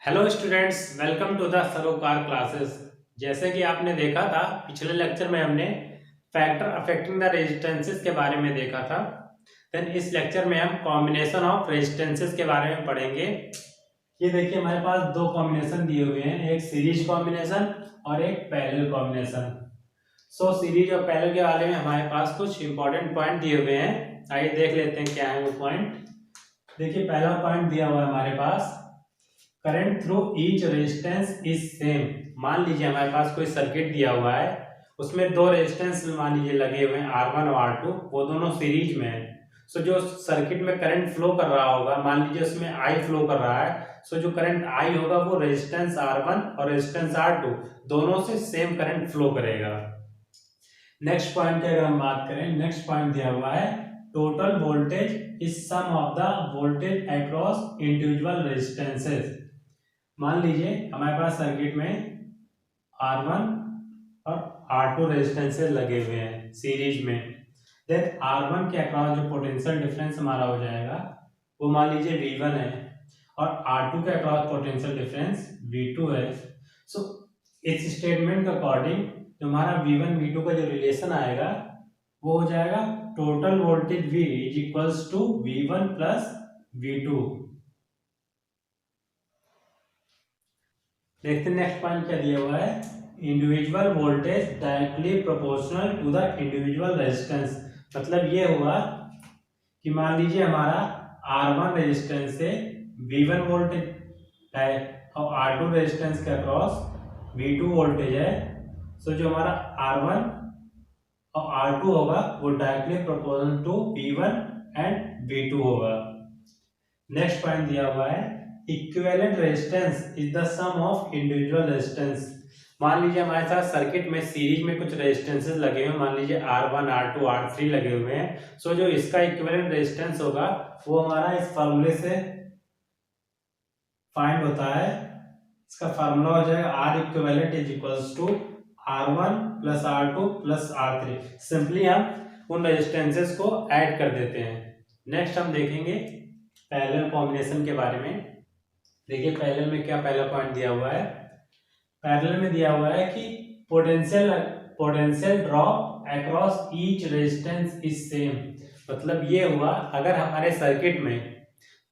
Hello students, welcome to the Sarokar classes. जैसे कि आपने देखा था, पिछले लेक्चर में हमने फैक्टर अफेक्टिंग द रेजिस्टेंसेस के बारे में देखा था। देन इस लेक्चर में हम कॉम्बिनेशन ऑफ रेजिस्टेंसेस के बारे में पढ़ेंगे। ये देखिए, हमारे पास दो कॉम्बिनेशन दिए हुए हैं, एक सीरीज कॉम्बिनेशन और एक पैरेलल कॉम्बिनेशन। सो सीरीज और पैरेलल के बारे में हमारे पास कुछ इंपॉर्टेंट पॉइंट दिए हुए हैं। आइए देख लेते हैं क्या है वो पॉइंट। देखिए, पहला पॉइंट दिया हुआ है हमारे पास, current through each resistance is same. मान लीजिए हमारे पास कोई सर्किट दिया हुआ है, उसमें दो रेजिस्टेंस मान लीजिए लगे हुए हैं R1 और R2, वो दोनों सीरीज में है। सो जो सर्किट में करंट फ्लो कर रहा होगा, मान लीजिए उसमें I फ्लो कर रहा है, सो जो करंट I होगा वो रेजिस्टेंस R1 और रेजिस्टेंस R2 दोनों से सेम करंट फ्लो करेगा। नेक्स्ट पॉइंट की अगर हम बात करें, नेक्स्ट पॉइंट दिया हुआ है, total voltage is sum of the voltage across individual resistances. मान लीजिए हमारे पास सर्किट में R1 और R2 रेजिस्टेंसेस लगे हुए हैं सीरीज में। देन R1 के अक्रॉस जो पोटेंशियल डिफरेंस हमारा हो जाएगा वो मान लीजिए V1 है, और R2 के अक्रॉस पोटेंशियल डिफरेंस V2 है। सो इस स्टेटमेंट के अकॉर्डिंग जो हमारा V1 V2 का जो रिलेशन आएगा वो हो जाएगा total voltage V is equals to V1 plus V2। देखते हैं नेक्स्ट पॉइंट क्या दिया हुआ है, individual voltage directly proportional to the individual resistance. मतलब ये हुआ कि मान लीजिए हमारा R1 रेजिस्टेंस से V1 वोल्टेज है और R2 रेजिस्टेंस के अक्रॉस V2 वोल्टेज है। सो जो हमारा R1 और R2 होगा वो directly proportional to V1 and V2 होगा। नेक्स्ट पॉइंट दिया हुआ है, equivalent resistance is the sum of individual resistance. मान लीजिए हमारे साथ सर्किट में सीरीज में कुछ रेजिस्टेंसेस लगे हुए हैं, मान लीजिए R1 R2 R3 लगे हुए हैं। सो जो इसका इक्विवेलेंट रेजिस्टेंस होगा वो हमारा इस फार्मूले से फाइंड होता है। इसका फार्मूला हो जाएगा R equivalent is equals to R1 plus R2 plus R3। Simply हम उन रेजिस्टेंसेस को ऐड कर देते हैं। नेक्स्ट हम देखेंगे पैरेलल कॉम्बिनेशन के बारे में। देखिए पैरेलल में क्या पहला पॉइंट दिया हुआ है, पैरेलल में दिया हुआ है कि potential potential drop across each resistance is same. मतलब ये हुआ, अगर हमारे सर्किट में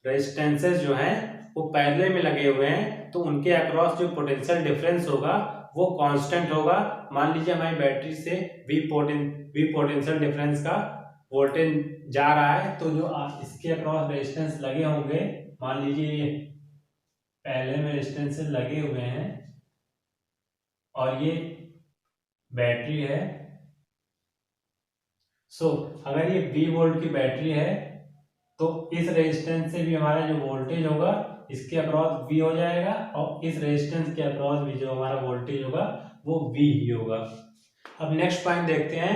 रेजिस्टेंसेस जो हैं वो पैरेलल में लगे हुए हैं तो उनके अक्रॉस जो पोटेंशियल डिफरेंस होगा वो कांस्टेंट होगा। मान लीजिए हमारी बैटरी से वी पोटेंशियल डिफरेंस का वोल्टेज जा रहा है, तो जो इसके अक्रॉस रेजिस्टेंस लगे होंगे, मान लीजिए पहले में रेजिस्टेंस लगे हुए हैं और ये बैटरी है। सो अगर ये 20 वोल्ट की बैटरी है तो इस रेजिस्टेंस से भी हमारा जो वोल्टेज होगा इसके अक्रॉस V हो जाएगा, और इस रेजिस्टेंस के अक्रॉस भी जो हमारा वोल्टेज होगा वो V ही होगा। अब नेक्स्ट पॉइंट देखते हैं,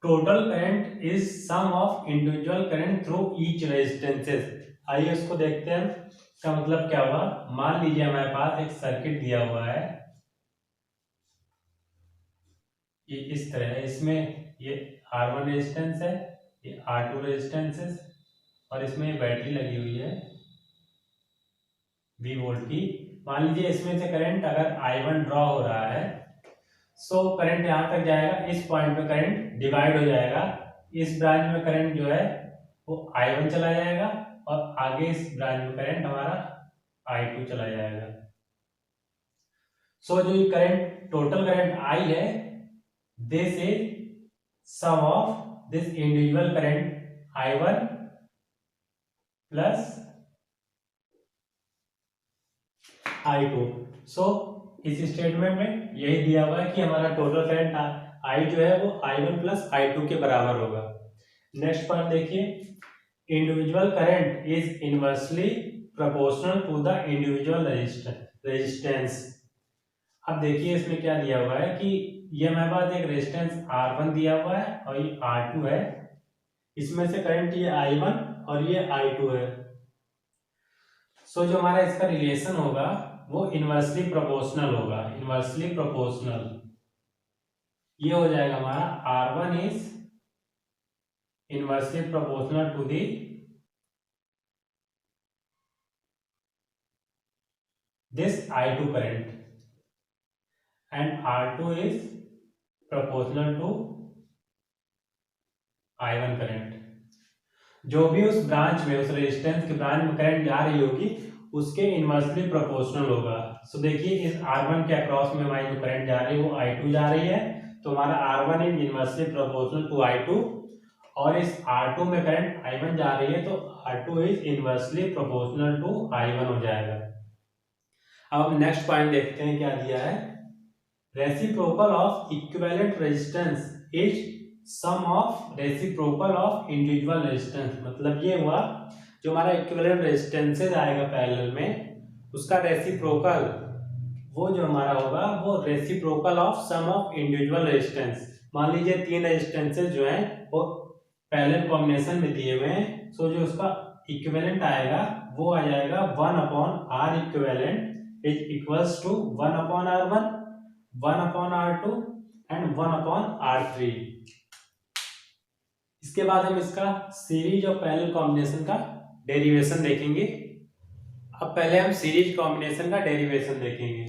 total current is sum of individual current through each resistances. आइए उसको देखते हैं, इसका मतलब क्या हुआ। मान लीजिए हमारे पास एक सर्किट दिया हुआ है, ये इस तरह है, इसमें ये R1 रेजिस्टेंस है, ये R2 रेजिस्टेंस है, और इसमें ये बैटरी लगी हुई है 20 वोल्ट की। मान लीजिए इसमें से करंट अगर I1 ड्रॉ हो रहा है, सो करंट यहां तक जाएगा, इस पॉइंट पे करंट डिवाइड हो जाएगा, इस ब्रांच में करंट जो है वो I1 चला जाएगा, और आगे इस ब्रांच में करंट हमारा I2 चला जाएगा। सो जो ये करंट टोटल करंट I है, this is sum of this individual current I1 plus I2। So इस स्टेटमेंट में यही दिया हुआ है कि हमारा टोटल करंट I जो है वो I1 प्लस I2 के बराबर होगा। नेक्स्ट पॉइंट देखिए, individual current is inversely proportional to the individual resistance. अब देखिए इसमें क्या दिया हुआ है कि ये हमारे पास एक रेजिस्टेंस R1 दिया हुआ है और ये R2 है, इसमें से करंट ये I1 और ये I2 है। सो जो हमारा इसका रिलेशन होगा वो इनवर्सली प्रोपोर्शनल होगा, इनवर्सली प्रोपोर्शनल। ये हो जाएगा हमारा R1 is inversely proportional to the this I2 current and R2 is proportional to I1 current. जो भी उस ब्रांच में, उस रेजिस्टेंस के ब्रांच में करंट जा रही होगी उसके इनवर्सली प्रोपोर्शनल होगा। सो देखिए इस R1 के अक्रॉस में हमारी जो करंट जा रही है वो I2 जा रही है, तो हमारा R1 is inversely proportional to I2, और इस R2 में करंट I1 जा रही है तो R2 is inversely proportional to I1 हो जाएगा। अब नेक्स्ट पॉइंट देखते हैं क्या दिया है। Reciprocal of equivalent resistance is sum of reciprocal of individual resistance. मतलब ये हुआ जो हमारा इक्विवेलेंट रेजिस्टेंसेज आएगा पैरेलल में, उसका रेसिप्रोकल वो जो हमारा होगा वो reciprocal of sum of individual resistance. मान लीजिए 3 रेजिस्टेंसेज जो हैं वो पैरेलल कॉम्बिनेशन में दिए हुए हैं, सो जो उसका इक्विवेलेंट आएगा वो आ जाएगा 1/R equivalent is equals to 1/R1, 1/R2 and 1/R3। इसके बाद हम इसका सीरीज और पैरेलल कॉम्बिनेशन का डेरिवेशन देखेंगे। अब पहले हम सीरीज कॉम्बिनेशन का डेरिवेशन देखेंगे।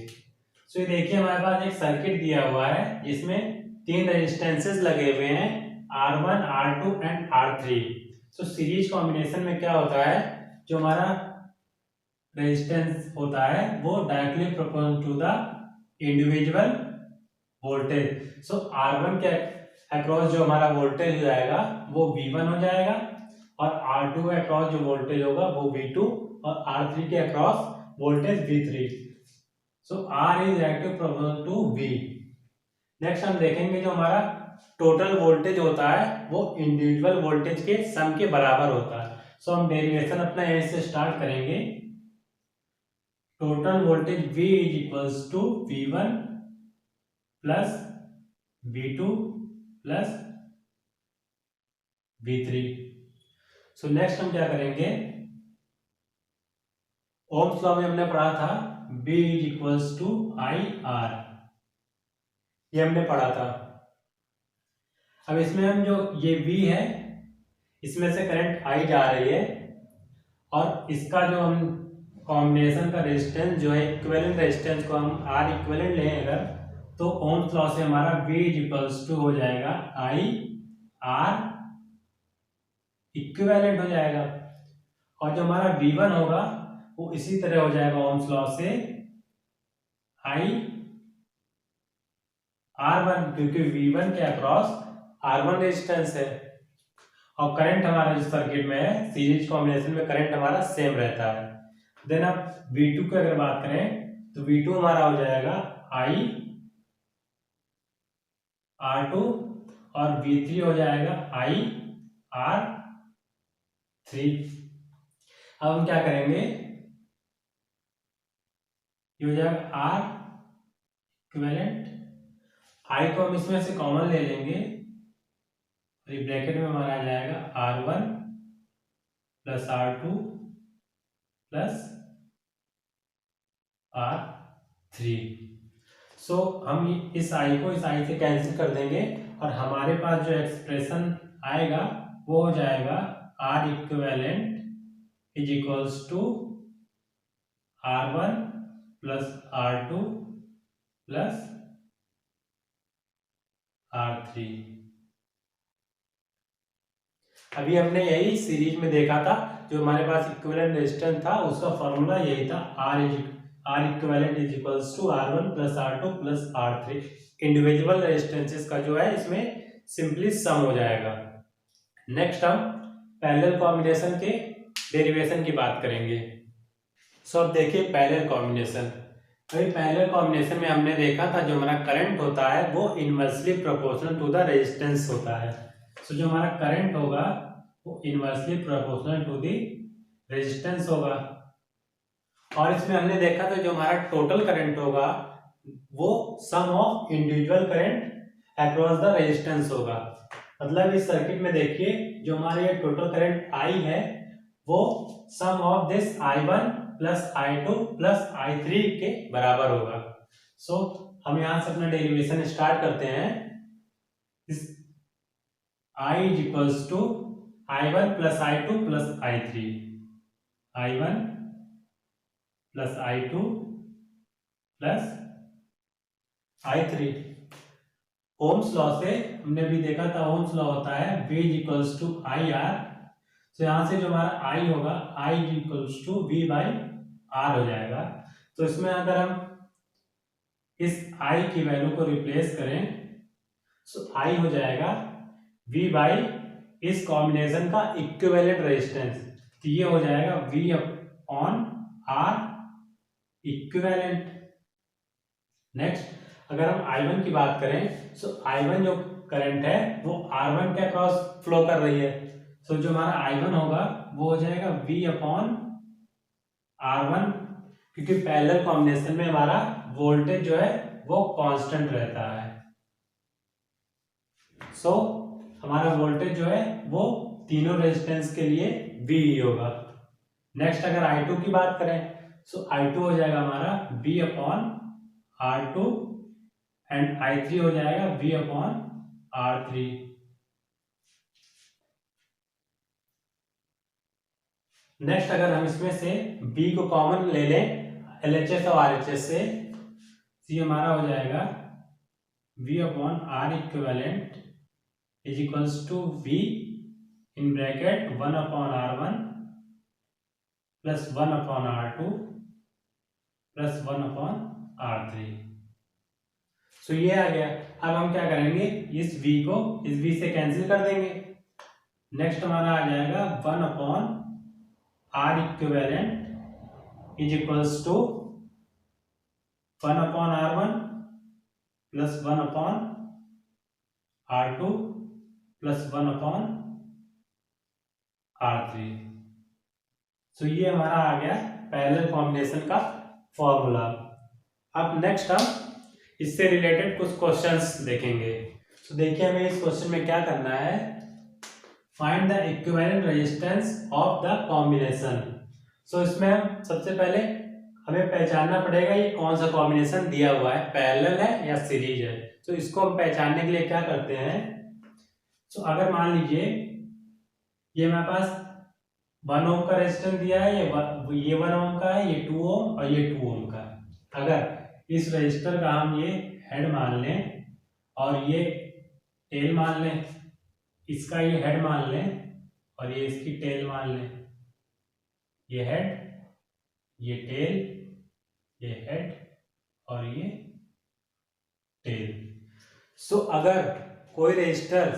सो ये देखिए हमारे पास एक सर्किट दिया हुआ है जिसमें 3 रेजिस्टेंसेस लगे हुए हैं R1, R2 and R3। So series combination में क्या होता है, जो हमारा रेजिस्टेंस होता है वो directly proportional to the individual voltage. So R1 के अक्रॉस जो हमारा वोल्टेज हो जाएगा वो V1 हो जाएगा, और R2 के अक्रॉस जो वोल्टेज होगा वो V2, और R3 के across voltage V3। So R is directly proportional to V। Next हम देखेंगे जो हमारा टोटल वोल्टेज होता है वो इंडिविजुअल वोल्टेज के सम के बराबर होता है। सो हम डेरिवेशन अपना यहीं से स्टार्ट करेंगे। Total voltage V is equals to V1 plus V2 plus V3। So next हम क्या करेंगे, ओम्स लॉ में हमने पढ़ा था B is equals to IR, ये हमने पढ़ा था। अब इसमें हम जो ये V है इसमें से करंट I जा रही है, और इसका जो हम कॉम्बिनेशन का रेजिस्टेंस जो है इक्विवेलेंट रेजिस्टेंस को हम R इक्विवेलेंट लें अगर, तो ओम्स लॉ से हमारा V इज इक्वल्स टू हो जाएगा IR इक्विवेलेंट हो जाएगा, और जो हमारा V1 होगा वो इसी तरह हो जाएगा ओम्स लॉ से IR1, क्योंकि V1 के अक्रॉस R1 रेजिस्टेंस है, और करंट हमारा जो सर्किट में है सीरीज कॉम्बिनेशन में करंट हमारा सेम रहता है। देन अब V2 की अगर बात करें तो V2 हमारा हो जाएगा IR2, और V3 हो जाएगा IR3। अब हम क्या करेंगे, ये हो जाएगा R इक्विवेलेंट, I को हम इसमें से कॉमन ले लेंगे, ब्रैकेट में हमारा आ जाएगा R1 plus R2 plus R3। सो हम इस I को इस I से कैंसिल कर देंगे, और हमारे पास जो एक्सप्रेशन आएगा वो हो जाएगा R equivalent is equals to R1 plus R2 plus R3। अभी हमने यही सीरीज में देखा था, जो हमारे पास इक्विवेलेंट रेजिस्टेंस था उसका फॉर्मूला यही था, R equivalent is equals to R1 plus R2 plus R3। Individual resistances का जो है इसमें सिंपली सम हो जाएगा। नेक्स्ट हम पैरेलल कॉम्बिनेशन के डेरिवेशन की बात करेंगे। सो अब देखिए पैरेलल कॉम्बिनेशन। अभी पैरेलल कॉम्बिनेशन में हमने देखा था जो हमारा करंट होता है वो inversely proportional to the resistance होता है। सो जो हमारा करंट होगा वो inversely proportional to the resistance होगा, और इसमें हमने देखा था जो हमारा टोटल करंट होगा वो sum of individual current across the resistance होगा। मतलब इस सर्किट में देखिए जो हमारे ये टोटल करंट I है वो sum of this I1 plus I2 plus I3 के बराबर होगा। सो हम यहां से अपना डेरिवेशन स्टार्ट करते हैं। इस I is equals to I1 plus I2 plus I3, I1 plus I2 plus I3। Ohm's law से हमने भी देखा था, ओम्स लॉ होता है V is equals to I R. तो यहां से जो हमारा I होगा, I is equals to V by R हो जाएगा। तो इसमें अगर हम इस I की वैल्यू को रिप्लेस करें तो I हो जाएगा V बाई इस कॉम्बिनेशन का इक्विवेलेंट रेजिस्टेंस। तो ये हो जाएगा V upon R equivalent. Next अगर हम I1 की बात करें तो I1 जो करंट है वो R1 के अक्रॉस फ्लो कर रही है। तो जो हमारा I1 होगा वो हो जाएगा V अपॉन R1, क्योंकि पैरेलल कॉम्बिनेशन में हमारा वोल्टेज जो है वो कांस्टेंट रहता है। सो हमारा वोल्टेज जो है वो तीनों रेजिस्टेंस के लिए V होगा। नेक्स्ट अगर I2 की बात करें तो I2 हो जाएगा हमारा V upon R2 and I3 हो जाएगा V अपॉन R3। नेक्स्ट अगर हम इसमें से B को कॉमन ले लें LHS और RHS से, तो हमारा हो जाएगा V upon R equivalent is equals to V in bracket 1 upon R1 plus 1 upon R2 plus 1 upon R3। So ये आ गया। अब हम क्या करेंगे, इस V को इस V से कैंसिल कर देंगे। नेक्स्ट हमारा आ जाएगा 1 upon R equivalent is equals to 1 upon R1 plus 1 upon R2 plus 1 upon R3। So ये हमारा आ गया पैरेलल कॉम्बिनेशन का फॉर्मूला। अब नेक्स्ट हम इससे रिलेटेड कुछ क्वेश्चंस देखेंगे। तो देखिए हमें इस क्वेश्चन में क्या करना है, find the equivalent resistance of the combination. So इसमें हम सबसे पहले हमें पहचानना पड़ेगा ये कौन सा कॉम्बिनेशन दिया हुआ है, पैरेलल है या सीरीज है। तो इसको हम पहचानने के लिए क्या करते हैं, तो अगर मान लीजिए ये हमारे पास 1 ओम का रेजिस्टेंस दिया है, ये 1 ओम का है, ये 2 ओम और ये 2 ओम का है। अगर इस रजिस्टर का हम ये हेड मान लें और ये टेल मान लें, इसका ये हेड मान लें और ये इसकी टेल मान लें, ये हेड, ये टेल, ये हेड और ये टेल। सो अगर कोई रजिस्टर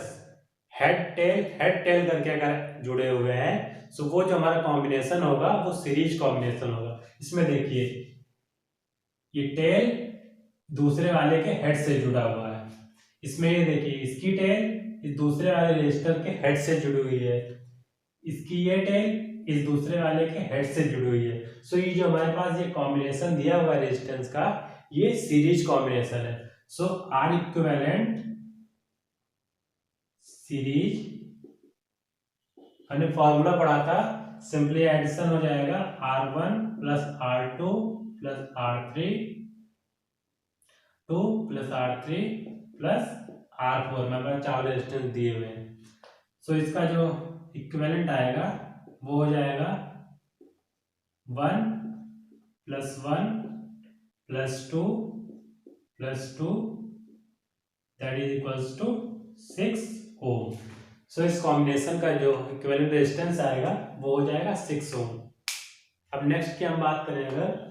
हेड टेल करके अगर जुड़े हुए हैं, सो वो जो हमारा कॉम्बिनेशन होगा वो सीरीज कॉम्बिनेशन होगा। इसमें देखिए ये टेल दूसरे वाले के हेड से जुड़ा हुआ है, इसमें ये देखिए इसकी टेल इस दूसरे वाले रजिस्टर के हेड से जुड़ी हुई है, इसकी ये टेल इस दूसरे वाले के हेड से जुड़ी हुई है। सो ये जो हमारे पास ये कॉम्बिनेशन दिया हुआ है रेजिस्टेंस का, ये सीरीज कॉम्बिनेशन है। सो आर इक्विवेलेंट सीरीज, हमने फॉर्मूला पढ़ा था, सिंपली एडिशन हो जाएगा R1 plus R2 plus R3 2 plus R3 plus R4। मेरे पास 4 रेजिस्टेंस दिए हुए हैं। सो इसका जो इक्विवेलेंट आएगा वो हो जाएगा 1 plus 1 plus 2 plus 2 that is equals to 6 ohm. So इस कॉम्बिनेशन का जो इक्विवेलेंट रेजिस्टेंस आएगा वो हो जाएगा 6 ओम। अब नेक्स्ट की हम बात करें अगर,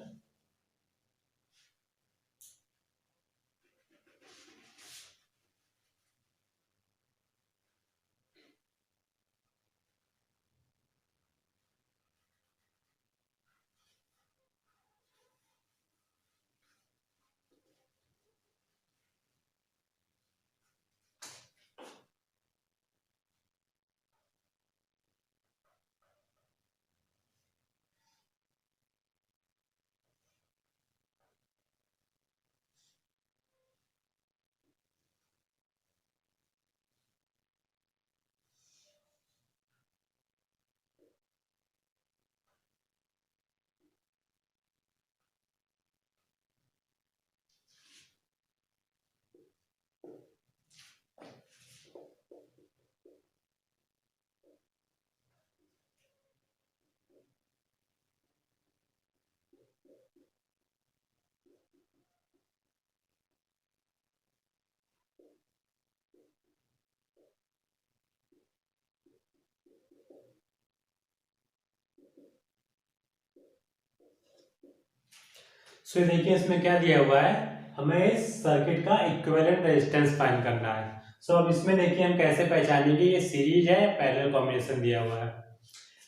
सो देखिए इसमें क्या दिया हुआ है, हमें इस सर्किट का इक्विवेलेंट रेजिस्टेंस फाइंड करना है। सो अब इसमें देखिए हम कैसे पहचानेंगे ये सीरीज है या पैरेलल कॉम्बिनेशन दिया हुआ है।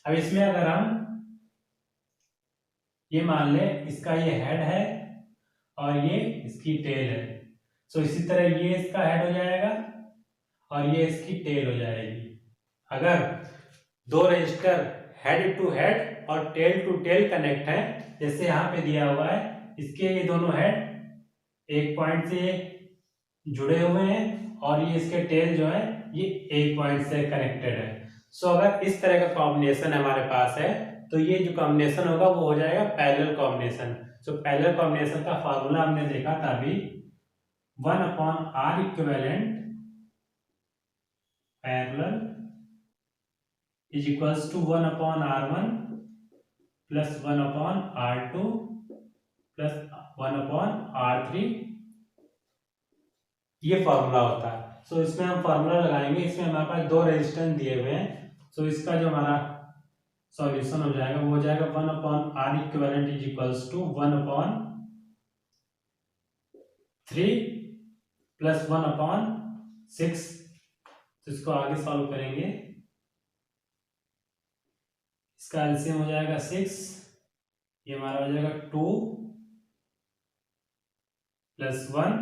अब इसमें अगर हम ये मान ले इसका ये हेड है और ये इसकी टेल है, सो इसी तरह ये इसका हेड हो जाएगा और ये इसकी टेल हो जाएगी। अगर दो रजिस्टर हेड टू हेड और टेल टू टेल कनेक्ट है, जैसे यहाँ पे दिया हुआ है, इसके ये दोनों हेड एक पॉइंट से जुड़े हुए हैं और ये इसके टेल जो है ये एक पॉइंट से कनेक्टेड है। सो अगर इस तरह का कॉम्बिनेशन हमारे पास है तो ये जो कॉम्बिनेशन होगा वो हो जाएगा parallel combination. So parallel combination का फार्मूला हमने देखा था अभी, 1/R equivalent parallel is equals to 1/R1 plus 1/R2 plus 1/R3, ये फॉर्मूला होता है। सो इसमें हम फॉर्मूला लगाएंगे, इसमें हमारे पास दो रेजिस्टेंस दिए हुए हैं। सो इसका जो हमारा सॉल्यूशन हो जाएगा वो हो जाएगा 1/R equivalent is equals to 1/3 प्लस 1/6। तो इसको आगे सॉल्व करेंगे, इसका एलसीएम हो जाएगा 6, ये हमारा हो जाएगा 2 प्लस 1,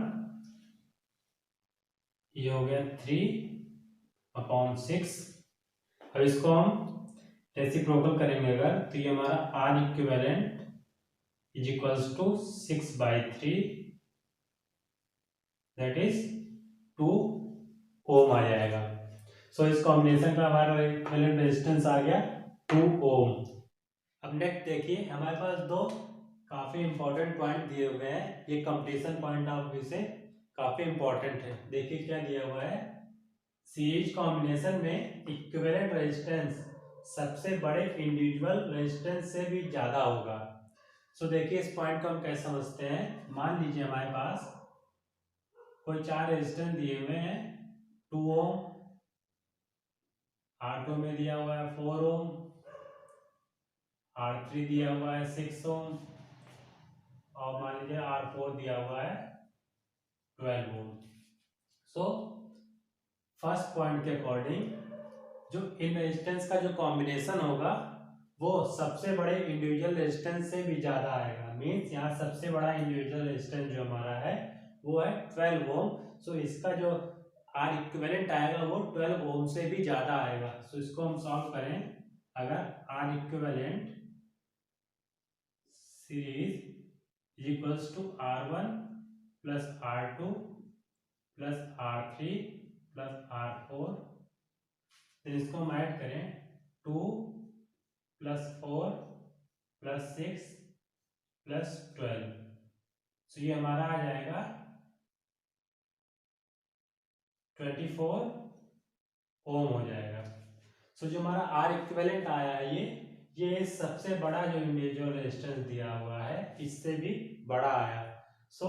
ये हो गया 3/6। अब इसको हम रेसिप्रोकल करेंगे अगर, तो ये हमारा R equivalent is equals to 6/3, that is 2 ohm आ जाएगा। सो इस कॉम्बिनेशन का हमारा इक्विवेलेंट रेजिस्टेंस आ गया 2 ओम। अब नेक्स्ट देखिए हमारे पास दो काफी इंपॉर्टेंट पॉइंट दिए हुए हैं, ये कंप्लीशन पॉइंट ऑफ व्यू से काफी इंपॉर्टेंट है। देखिए क्या दिया हुआ है, सीरीज कॉम्बिनेशन में इक्विवेलेंट रेजिस्टेंस सबसे बड़े इंडिविजुअल रेजिस्टेंस से भी ज्यादा होगा। सो देखिए इस पॉइंट को हम कैसे समझते हैं। मान लीजिए हमारे पास कोई चार रेजिस्टेंस दिए हुए हैं, 2 ओम, R2 में दिया हुआ है 4 ओम, R3 दिया हुआ है 6 ओम और मान लीजिए R4 दिया हुआ है 12 ओम। सो फर्स्ट पॉइंट के अकॉर्डिंग जो इन रेजिस्टेंस का जो कॉम्बिनेशन होगा वो सबसे बड़े इंडिविजुअल रेजिस्टेंस से भी ज्यादा आएगा। मींस यहाँ सबसे बड़ा इंडिविजुअल रेजिस्टेंस जो हमारा है वो है 12 ओम। सो इसका जो आर इक्विवेलेंट आएगा वो 12 ओम से भी ज्यादा आएगा। सो इसको हम सॉल्व करें, अगर R equivalent series equals to R1 plus R2 plus R3 plus R4, फिर इसको हम ऐड करें 2 प्लस 4 प्लस 6 प्लस 12, तो ये हमारा आ जाएगा 24 ओम हो जाएगा। सो जो हमारा आर इक्विवेलेंट आया है ये सबसे बड़ा जो इंडिविजुअल रेजिस्टेंस दिया हुआ है इससे भी बड़ा आया। सो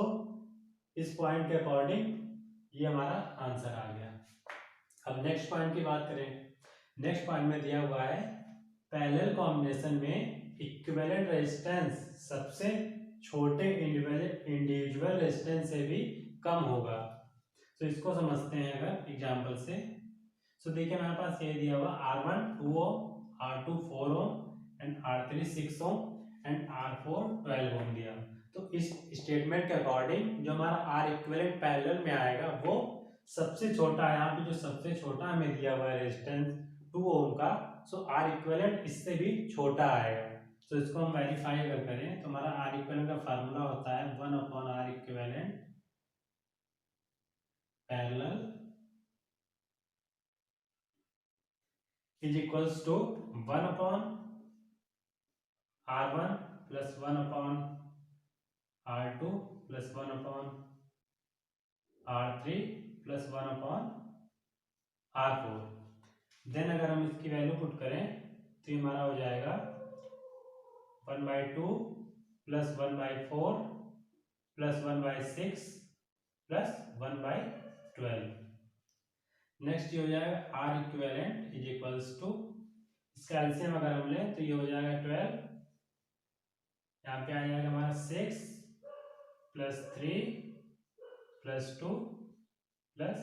इस पॉइंट के अकॉर्डिंग ये हमारा आंसर आ गया। अब नेक्स्ट पॉइंट की बात करें, नेक्स्ट पॉइंट में दिया हुआ है पैरेलल कॉम्बिनेशन में इक्विवेलेंट रेजिस्टेंस सबसे छोटे इंडिविजुअल रेजिस्टेंस से भी कम होगा। तो इसको समझते हैं अगर एग्जांपल से। सो देखिए हमारे पास ये दिया हुआ R1 2 Om, R2 4 ohm and R3 6 ohm and R4 12 ओम दिया। तो इस स्टेटमेंट के अकॉर्डिंग जो हमारा आर इक्विवेलेंट पैरेलल में आएगा वो सबसे छोटा है। यहाँ पे जो सबसे छोटा हमें दिया हुआ है रेजिस्टेंस 2 ओम का, सो आर इक्विवेलेंट इससे भी छोटा आएगा। तो इसको हम वेरीफाई अगर करें तो हमारा आर इक्विवेलेंट का फार्मूला होता है 1/R equivalent parallel is equals to 1/R1 plus 1/R2 plus 1/R3 plus 1/R4। Then अगर हम इसकी वैल्यू पुट करें तो ये हमारा हो जाएगा 1/2 प्लस 1/4 प्लस 1/6 प्लस 1/12। नेक्स्ट ये हो जाएगा R equivalent is equals to इसका एलसीएम अगर हम लें तो ये हो जाएगा 12, यहाँ पे आ जाएगा हमारा 6 प्लस 3 प्लस 2 प्लस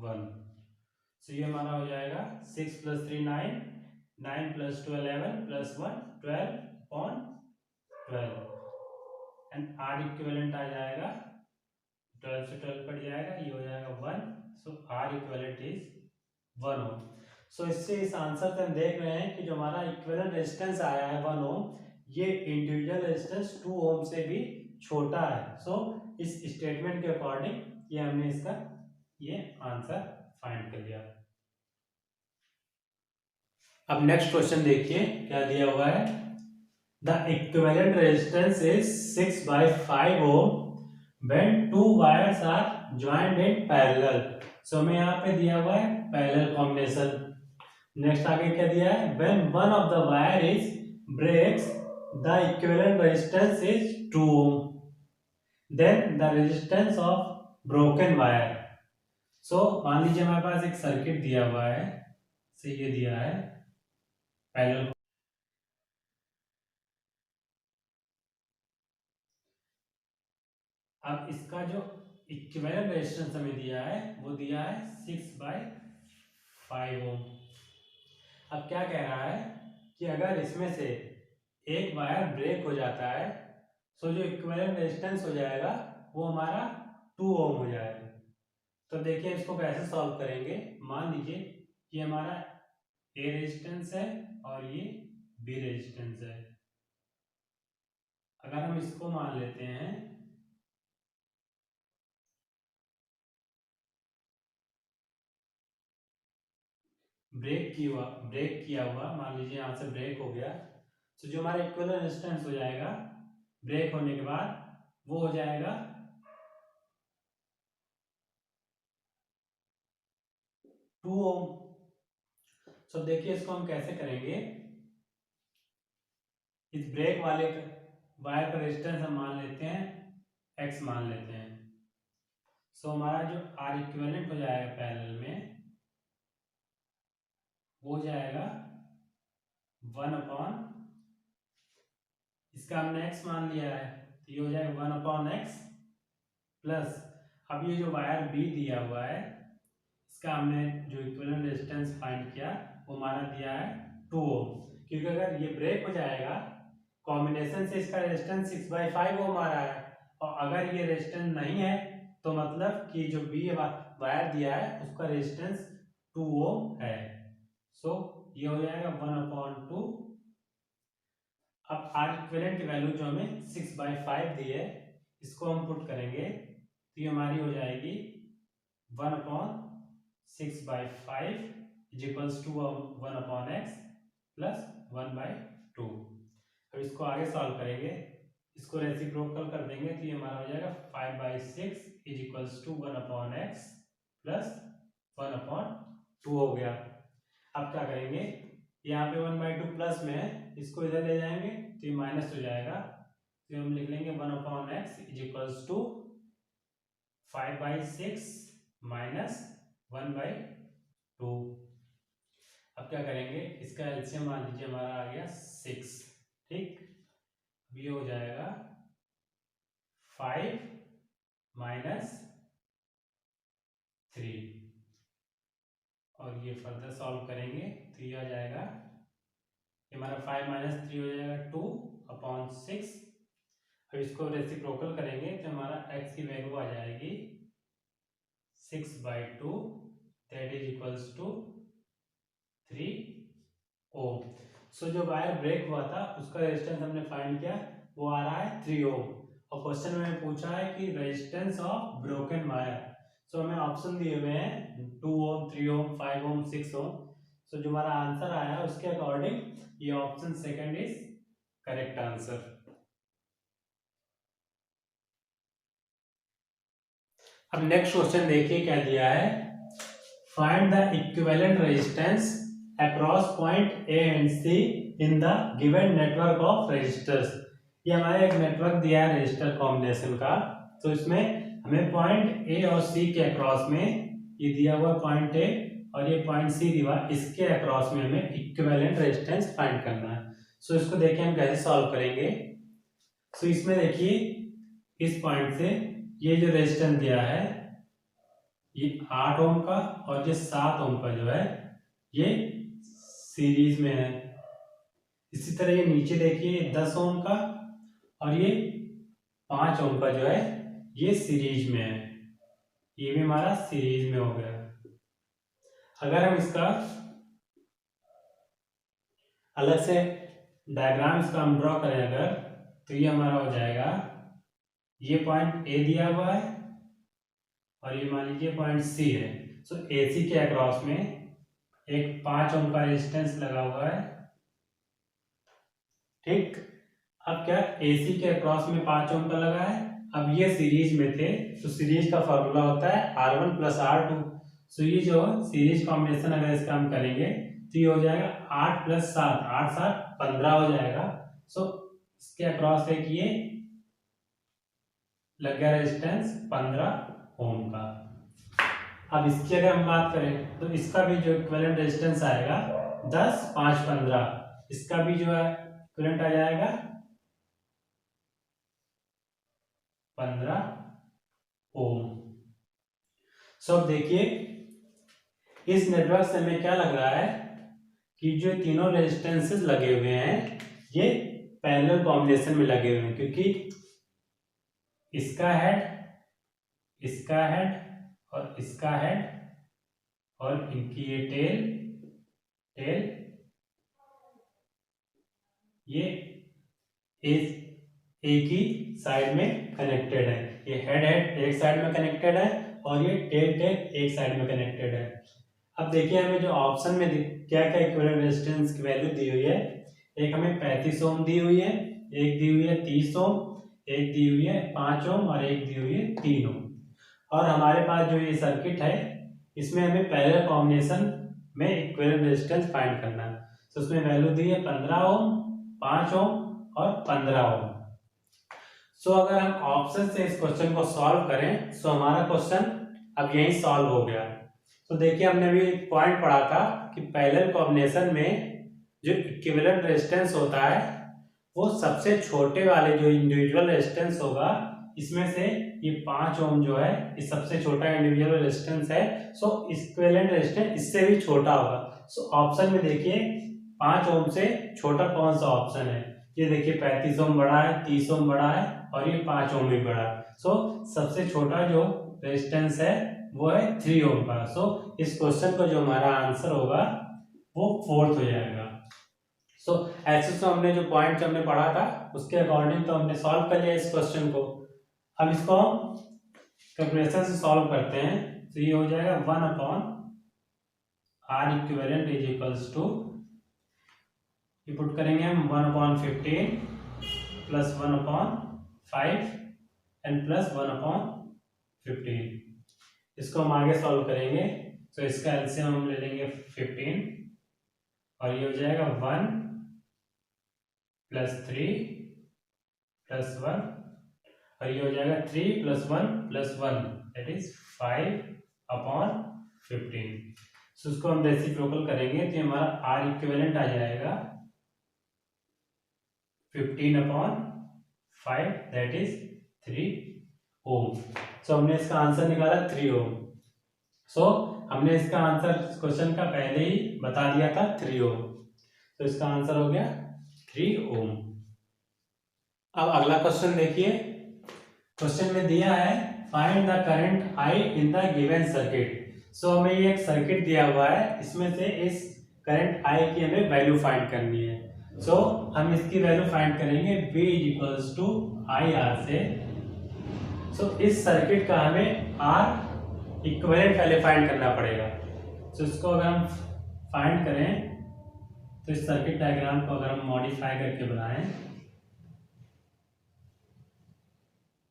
1। सो ये हमारा हो जाएगा 6 plus 3 9, 9 plus 2 11 plus 1 12 upon 12 and R equivalent आ जाएगा 12 से 12 कट जाएगा, ये हो जाएगा 1। सो आर इक्विवेलेंट इज 1 ओम। सो इससे इस आंसर से हम देख रहे हैं कि जो हमारा इक्विवेलेंट रेजिस्टेंस आया है 1 ओम, ये इंडिविजुअल रेजिस्टेंस 2 ओम से भी छोटा है। सो इस स्टेटमेंट के अकॉर्डिंग ये हमने इसका ये आंसर फाइंड कर लिया। अब नेक्स्ट क्वेश्चन देखिए क्या दिया हुआ है। The equivalent resistance is 6/5 ohm when two wires are joined in parallel। So हमें यहाँ पे दिया हुआ है पैरेलल कॉम्बिनेशन। नेक्स्ट आगे क्या दिया है, when one of the wire is breaks the equivalent resistance is 2 ohm, then the resistance of broken wire। सो मान लीजिए हमारे पास एक सर्किट दिया हुआ है, से ये दिया है पैरेलल। अब इसका जो इक्विवेलेंट रेजिस्टेंस हमें दिया है वो दिया है 6/5 ओम। अब क्या कह रहा है कि अगर इसमें से एक वायर ब्रेक हो जाता है तो जो इक्विवेलेंट रेजिस्टेंस हो जाएगा वो हमारा 2 ओम हो जाएगा। तो देखिए इसको कैसे सॉल्व करेंगे। मान लीजिए ये हमारा ए रेजिस्टेंस है और ये बी रेजिस्टेंस है। अगर हम इसको मान लेते हैं ब्रेक किया हुआ, मान लीजिए यहाँ से ब्रेक हो गया, तो जो हमारा इक्विवेलेंट रेजिस्टेंस हो जाएगा ब्रेक होने के बाद वो हो जाएगा 2 ओम। सो देखिए इसको हम कैसे करेंगे। इस ब्रेक वाले वायर का रेजिस्टेंस हम मान लेते हैं x मान लेते हैं। सो हमारा जो R इक्विवेलेंट हो जाएगा पैरेलल में वो हो जाएगा 1 अपॉन, इसका हमने x मान लिया है तो ये हो जाएगा 1 अपॉन x प्लस, अब ये जो वायर B दिया हुआ है इसका हमने जो इक्विवेलेंट रेजिस्टेंस फाइंड किया वो हमारा दिया है 2 ओम, क्योंकि अगर ये ब्रेक हो जाएगा कॉम्बिनेशन से इसका रेजिस्टेंस 6/5 ओम आ रहा है, और अगर ये रेजिस्टेंस नहीं है तो मतलब कि जो बी वायर दिया है उसका रेजिस्टेंस 2 ओम है। सो ये हो जाएगा 1/2। अब आर इक्विवेलेंट की वैल्यू जो हमें 6/5 दी है इसको हम पुट करेंगे तो ये हमारी हो जाएगी 1/6/5 is equals to 1/x plus 1/2। अब इसको आगे सॉल्व करेंगे, इसको रेसिप्रोकल कर देंगे तो ये हमारा हो जाएगा 5/6 is equals to 1/x plus 1/2 हो गया। अब क्या करेंगे, यहाँ पे 1/2 प्लस में है, इसको इधर ले जाएंगे तो ये माइनस हो जाएगा, तो हम लिख लेंगे 1/x is equals to 5/6 minus 1/2। अब क्या करेंगे, इसका एलसीएम मान लीजिए हमारा आ गया 6, ठीक। अब ये हो जाएगा 5 माइनस 3 और ये फर्दर सॉल्व करेंगे तो ये आ जाएगा, ये हमारा 5 माइनस 3 हो जाएगा 2/6। अब इसको रेसिप्रोकल करेंगे तो हमारा x की वैल्यू आ जाएगी 6/2 दैट इज इक्वल्स टू 3 ओम। सो जो वायर ब्रेक हुआ था उसका रेजिस्टेंस हमने फाइंड किया, वो आ रहा है 3 ओम। और क्वेश्चन में पूछा है कि रेजिस्टेंस ऑफ ब्रोकन वायर, सो हमें ऑप्शन दिए हुए हैं 2 ओम, 3 ओम, 5 ओम, 6 ओम। सो जो हमारा आंसर आया है उसके अकॉर्डिंग ये option second is correct answer. अब नेक्स्ट क्वेश्चन देखिए क्या दिया है, find the equivalent resistance across point A and C in the given network of resistors. ये हमारे एक नेटवर्क दिया है रेजिस्टर कॉम्बिनेशन का, तो इसमें हमें पॉइंट ए और सी के अक्रॉस में ये दिया हुआ पॉइंट ए और ये पॉइंट सी दीवार, इसके अक्रॉस में हमें इक्विवेलेंट रेजिस्टेंस फाइंड करना है। सो इसको देखिए हम कैसे सॉल्व करेंगे। सो इसमें देखिए इस पॉइंट से ये जो रेजिस्टेंस दिया है ये 8 ओम का और ये 7 ओम का जो है ये सीरीज में है। इसी तरह ये नीचे देखिए 10 ओम का और ये 5 ओम का जो है ये सीरीज में है। ये भी हमारा सीरीज में हो गया। अगर हम इसका अलग से डायग्राम इसका हम ड्रॉ करें अगर, तो ये हमारा हो जाएगा, ये पॉइंट ए दिया हुआ है और ये मान लीजिए पॉइंट सी है। सो ए सी के अक्रॉस में एक 5 ओम का रेजिस्टेंस लगा हुआ है, ठीक। अब क्या, ए सी के अक्रॉस में 5 ओम का लगा है। अब ये सीरीज में थे तो सीरीज का फॉर्मूला होता है R1 प्लस R2। सो ये जो सीरीज कॉम्बिनेशन अगर इसका हम करेंगे तो ये हो जाएगा 8 प्लस 7, 8 7 15 हो जाएगा। सो इसके अक्रॉस एक ये लग गया रेजिस्टेंस 15 ओम का। अब इसकी अगर हम बात करें तो इसका भी जो इक्विवेलेंट रेजिस्टेंस आएगा 10 5 15, इसका भी जो है इक्विवेलेंट आ जाएगा 15 ओम। सो अब देखिए इस नेटवर्क से हमें क्या लग रहा है कि जो तीनों रेजिस्टेंसेस लगे हुए हैं ये पैरेलल कॉम्बिनेशन में लगे हुए हैं, क्योंकि इसका हेड और इसका हेड और इनकी ये टेल ये एक ही साइड में कनेक्टेड है। ये हेड एक साइड में कनेक्टेड है और ये टेल एक साइड में कनेक्टेड है। अब देखिए हमें जो ऑप्शन में क्या क्या इक्विवेलेंट रेजिस्टेंस की वैल्यू दी हुई है। एक हमें 35 ओम दी हुई है, एक दी हुई है 30 ओम, एक दी हुई है 5 ओम और एक दी हुई है 3 ओम। और हमारे पास जो ये सर्किट है इसमें हमें पैरेलल कॉम्बिनेशन में इक्विवेलेंट रेजिस्टेंस फाइंड करना है। तो उसमें वैल्यू दी है 15 ओम, 5 ओम और 15 ओम। सो अगर हम ऑप्शन से इस क्वेश्चन को सॉल्व करें तो हमारा क्वेश्चन अब यही सॉल्व हो गया। तो देखिए हमने अभी एक पॉइंट पढ़ा था कि पैरेलल कॉम्बिनेशन में जो इक्विवेलेंट रेजिस्टेंस होता है वो सबसे छोटे वाले जो इंडिविजुअल रेजिस्टेंस होगा इसमें से ये 5 ओम जो है ये सबसे छोटा इंडिविजुअल रेजिस्टेंस है। सो इक्विवेलेंट रेजिस्टेंस इससे भी छोटा होगा। सो ऑप्शन में देखिए 5 ओम से छोटा कौन सा ऑप्शन है। ये देखिए 35 ओम बड़ा है, 30 ओम बड़ा है और ये 5 ओम भी बड़ा है। सो सबसे छोटा जो रेजिस्टेंस है वो है 3 ओम का। सो इस क्वेश्चन को जो हमारा आंसर होगा वो 4th हो जाएगा। सो ऐसे तो हमने जो पॉइंट हमने पढ़ा था उसके अकॉर्डिंग तो हमने सॉल्व कर लिया इस क्वेश्चन को। अब इसको हम कैलकुलेशन से सॉल्व करते हैं। तो ये हो जाएगा 1/R equivalent is equals to, ये पुट करेंगे हम 1/15 प्लस 1/5 एंड प्लस 1/15। इसको हम आगे सॉल्व करेंगे तो इसका एलसीएम हम ले लेंगे 15 और ये हो जाएगा 1 प्लस 3 प्लस 1 और ये हो जाएगा 3 प्लस 1 प्लस 1 दैट इज 5/15। सो उसको हम रेसिप्रोकल करेंगे तो हमारा आर इक्विवेलेंट आ जाएगा 15/5 दैट इज 3 ओम। सो हमने इसका आंसर निकाला 3 ओम। सो हमने इसका आंसर क्वेश्चन का पहले ही बता दिया था 3 ओम। तो इसका आंसर हो गया 3 ओम। अब अगला क्वेश्चन देखिए। क्वेश्चन में दिया है find the current I in the given circuit. So हमें ये एक सर्किट दिया हुआ है, इसमें से इस करंट I की हमें वैल्यू फाइंड करनी है। सो हम इसकी वैल्यू फाइंड करेंगे V इक्वल्स टू IR से। सो इस सर्किट का हमें R इक्विवेलेंट पहले फाइंड करना पड़ेगा। सो इसको अगर हम फाइंड करें तो इस सर्किट डायग्राम को अगर हम मॉडिफाई करके बनाएं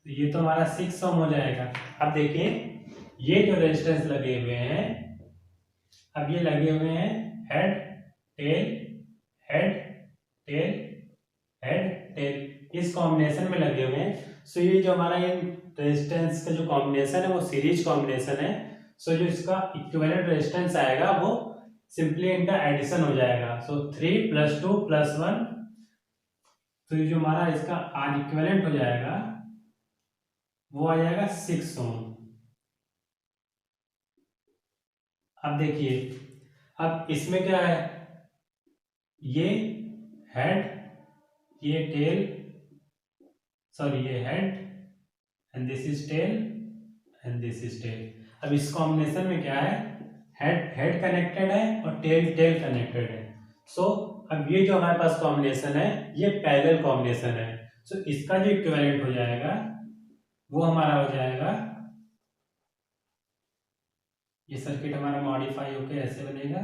तो ये तो हमारा 6 ओम हो जाएगा। अब देखिए ये जो रेजिस्टेंस लगे हुए हैं, अब ये लगे हुए हैं head tail head tail head tail, इस कॉम्बिनेशन में लगे हुए हैं। सो ये जो हमारा ये रेजिस्टेंस का जो कॉम्बिनेशन है वो सीरीज कॉम्बिनेशन है। सो जो इसका इक्विवेलेंट रेजिस्टेंस आएगा वो सिंपली इनका एडिशन हो जाएगा। सो 3 + 2 + 1, तो ये जो हमारा इसका आर इक्विवेलेंट हो जाएगा वो आ जाएगा 6 ओम। अब देखिए, अब इसमें क्या है, ये हेड, ये टेल, सॉरी ये head and this is tail and this is tail. अब इस कॉम्बिनेशन में क्या है, हेड हेड कनेक्टेड है और टेल टेल कनेक्टेड है। सो अब ये जो हमारे पास कॉम्बिनेशन है ये पैरेलल कॉम्बिनेशन है। सो इसका जो इक्विवेलेंट हो जाएगा वो हमारा हो जाएगा, ये सर्किट हमारा मॉडिफाई होकर ऐसे बनेगा।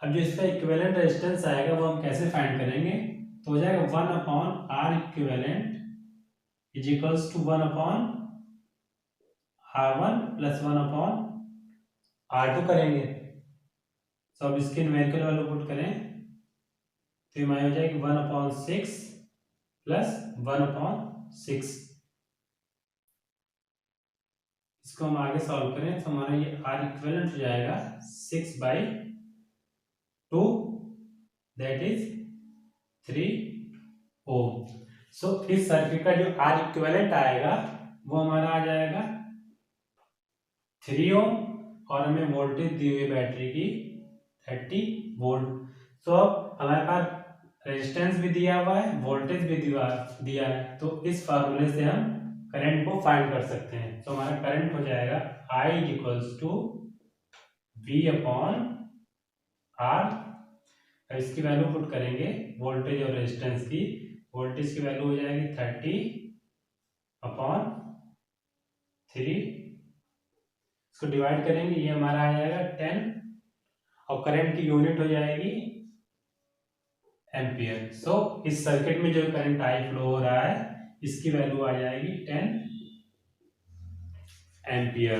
अब जो इसका इक्विवेलेंट रेजिस्टेंस आएगा वो हम कैसे फाइंड करेंगे, तो हो जाएगा 1/R equivalent is equals to 1/R1 + 1/R2 करेंगे। तो अब इसके न्यूमेरिकल वैल्यू पुट करें तो ये हो जाएगी 1/6 + 1/6। इसको हम आगे सॉल्व करें तो हमारा ये R इक्विवेलेंट हो जाएगा 6/2, दैट इज 3 ओम। सो इस सर्किट का जो R इक्विवेलेंट आएगा वो हमारा आ जाएगा 3 ओम और हमें वोल्टेज दी हुई बैटरी की 30 वोल्ट। तो अब हमारे पास रेजिस्टेंस भी दिया हुआ है, वोल्टेज भी दिया है, तो इस फार्मूले से हम करंट को फाइंड कर सकते हैं। तो हमारा करंट हो जाएगा I = V/R। इसकी वैल्यू पुट करेंगे वोल्टेज और रेजिस्टेंस की। वोल्टेज की वैल्यू हो जाएगी 30/3, इसको डिवाइड करेंगे, ये हमारा आ जाएगा 10 और करंट की यूनिट हो जाएगी एम्पियर। सो इस सर्किट में जो करंट आई फ्लो हो रहा है इसकी वैल्यू आ जाएगी 10 एम्पियर।